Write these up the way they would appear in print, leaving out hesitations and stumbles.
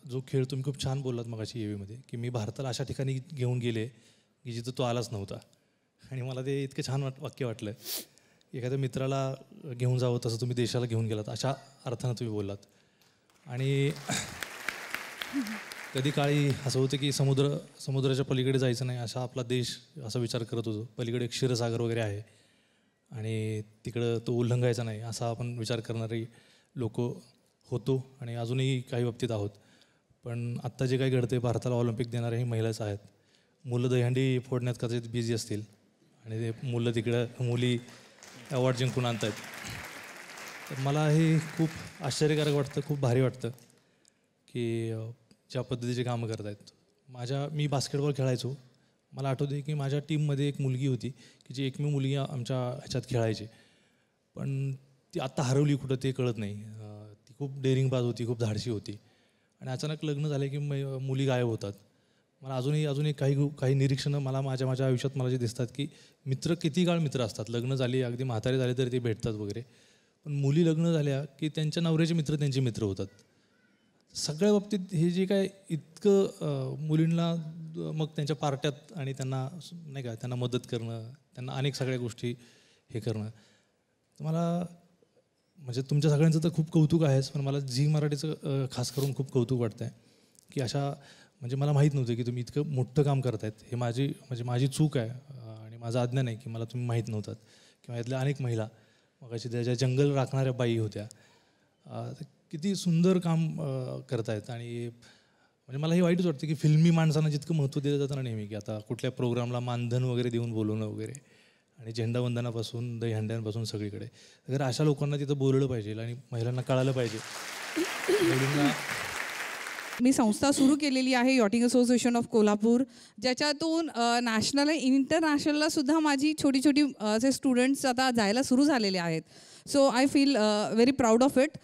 जो खेळ तुम्ही खूप छान बोललात मगाशी एवीमध्ये, की मी भारताला अशा ठिकाणी घेऊन गेले की जिथं तो आलाच नव्हता. आणि मला ते इतकं छान वाक्य वाटलं. एखाद्या मित्राला घेऊन जावं तसं तुम्ही देशाला घेऊन गेलात, अशा अर्थानं तुम्ही बोललात. आणि कधी काळी असं होतं की समुद्राच्या पलीकडे जायचं नाही, असा आपला देश असा विचार करत होतो. पलीकडे एक क्षीरसागर वगैरे आहे आणि तिकडं तो उल्लंघायचा नाही असा आपण विचार करणारी लोक होतो आणि अजूनही काही बाबतीत आहोत. पण आत्ता जे काही घडते, भारताला ऑलिम्पिक देणाऱ्याही महिलाच आहेत. मुलं दहीहंडी फोडण्यात कदाचित बिझी असतील आणि ते मुलं तिकडं मुली अवॉर्ड जिंकून आणत आहेत. तर मला हे खूप आश्चर्यकारक वाटतं, खूप भारी वाटतं की ज्या पद्धतीचे कामं करत आहेत. मी बास्केटबॉल खेळायचो. मला आठवते की माझ्या टीममध्ये एक मुलगी होती की जी एकमेव मुलगी आमच्या ह्याच्यात खेळायची, पण ती आत्ता हरवली कुठं ते कळत नाही. ती खूप डेअरिंगबाज होती, खूप धाडशी होती आणि अचानक लग्न झाले की मुली गायब होतात. मला अजूनही काही निरीक्षणं माझ्या आयुष्यात मला जे दिसतात की मित्र किती काळ मित्र असतात, लग्न झाली अगदी म्हातारे झाले तरी ते भेटतात वगैरे, पण मुली लग्न झाल्या की त्यांच्या नवऱ्याचे मित्र त्यांचे मित्र होतात. सगळ्या बाबतीत हे जे काय इतकं मुलींना मग त्यांच्या पार्ट्यात आणि त्यांना नाही का त्यांना मदत करणं, त्यांना अनेक सगळ्या गोष्टी हे करणं, मला म्हणजे तुमच्या सगळ्यांचं तर खूप कौतुक आहेच, पण मला झी मराठीचं खास करून खूप कौतुक वाटतं आहे की अशा म्हणजे मला माहीत नव्हतं की तुम्ही इतकं मोठं काम करत आहेत. हे माझी चूक आहे आणि माझं अज्ञान आहे की मला तुम्ही माहीत नव्हतात. किंवा यातल्या अनेक महिला मगाशी त्याच्या जंगल राखणाऱ्या बाई होत्या, किती सुंदर काम करत आहेत. आणि म्हणजे मला हे वाईटच वाटतं की फिल्मी माणसांना जितकं महत्त्व दिलं जातं ना नेहमी, की आता कुठल्या प्रोग्रामला मानधन वगैरे देऊन बोलवणं वगैरे आणि झेंडावंदनापासून दहीहंड्यांपासून सगळीकडे, तर अशा लोकांना तिथं बोलवलं पाहिजे आणि महिलांना कळालं पाहिजे. मुलींना मी संस्था सुरू केलेली आहे यॉटिंग असोसिएशन ऑफ कोल्हापूर, ज्याच्यातून नॅशनल आणि इंटरनॅशनलला सुद्धा माझी छोटी छोटी असे स्टुडंट्स आता जायला सुरू झालेले आहेत. So I feel very proud of it.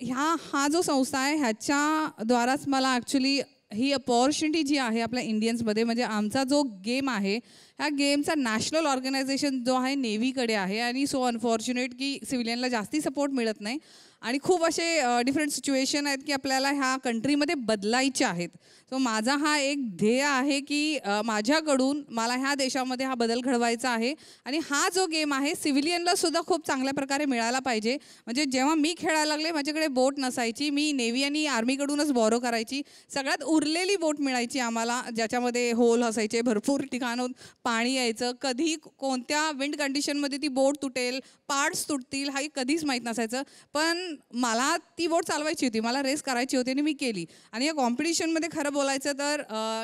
हा जो संस्था आहे ह्याच्याद्वाराच मला ॲक्च्युली ही अपॉर्च्युनिटी जी आहे आपल्या इंडियन्समध्ये, म्हणजे आमचा जो गेम आहे ह्या गेमचा नॅशनल ऑर्गनायझेशन जो आहे नेव्हीकडे आहे आणि सो अनफॉर्च्युनेट की सिव्हिलियनला जास्ती सपोर्ट मिळत नाही आणि खूप असे डिफरंट सिच्युएशन आहेत की आपल्याला ह्या कंट्रीमध्ये बदलायचे आहेत. सो माझा हा एक ध्येय आहे की माझ्याकडून मला ह्या देशामध्ये हा बदल घडवायचा आहे आणि हा जो गेम आहे सिव्हिलियनला सुद्धा खूप चांगल्या प्रकारे मिळायला पाहिजे. म्हणजे जेव्हा मी खेळायला लागले माझ्याकडे बोट नसायची, मी नेव्ही आणि आर्मीकडूनच बॉरो करायची. सगळ्यात उरलेली बोट मिळायची आम्हाला, ज्याच्यामध्ये होल असायचे, भरपूर ठिकाणून पाणी यायचं. कधी कोणत्या विंड कंडिशनमध्ये ती बोट तुटेल, पार्ट्स तुटतील हाही कधीच माहीत नसायचं. पण मला ती बोट चालवायची होती, मला रेस करायची होती आणि मी केली. आणि या कॉम्पिटिशनमध्ये खरं बोलायचं तर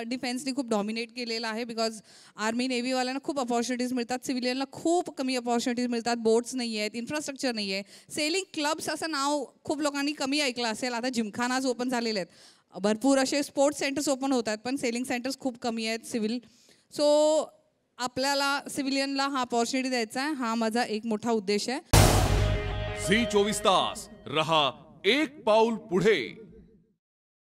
डिफेन्सनी खूप डॉमिनेट केलेलं आहे, बिकॉज आर्मी नेव्हीवाल्यांना खूप अपॉर्च्युनिटीज मिळतात, सिव्हिलियनला खूप कमी अपॉर्च्युनिटीज मिळतात. बोट्स नाही आहेत, इन्फ्रास्ट्रक्चर नाही आहे. सेलिंग क्लब्स असं नाव खूप लोकांनी कमी ऐकलं असेल. आता जिमखानाज ओपन झालेले आहेत, भरपूर असे स्पोर्ट्स सेंटर्स ओपन होत आहेत, पण सेलिंग सेंटर्स खूप कमी आहेत सिव्हिल. सो आपल्याला सिव्हिलियनला हा अपॉर्च्युनिटी द्यायचा आहे, हा माझा एक मोठा उद्देश आहे. झी 24 तास रहा एक पाऊल पुढे.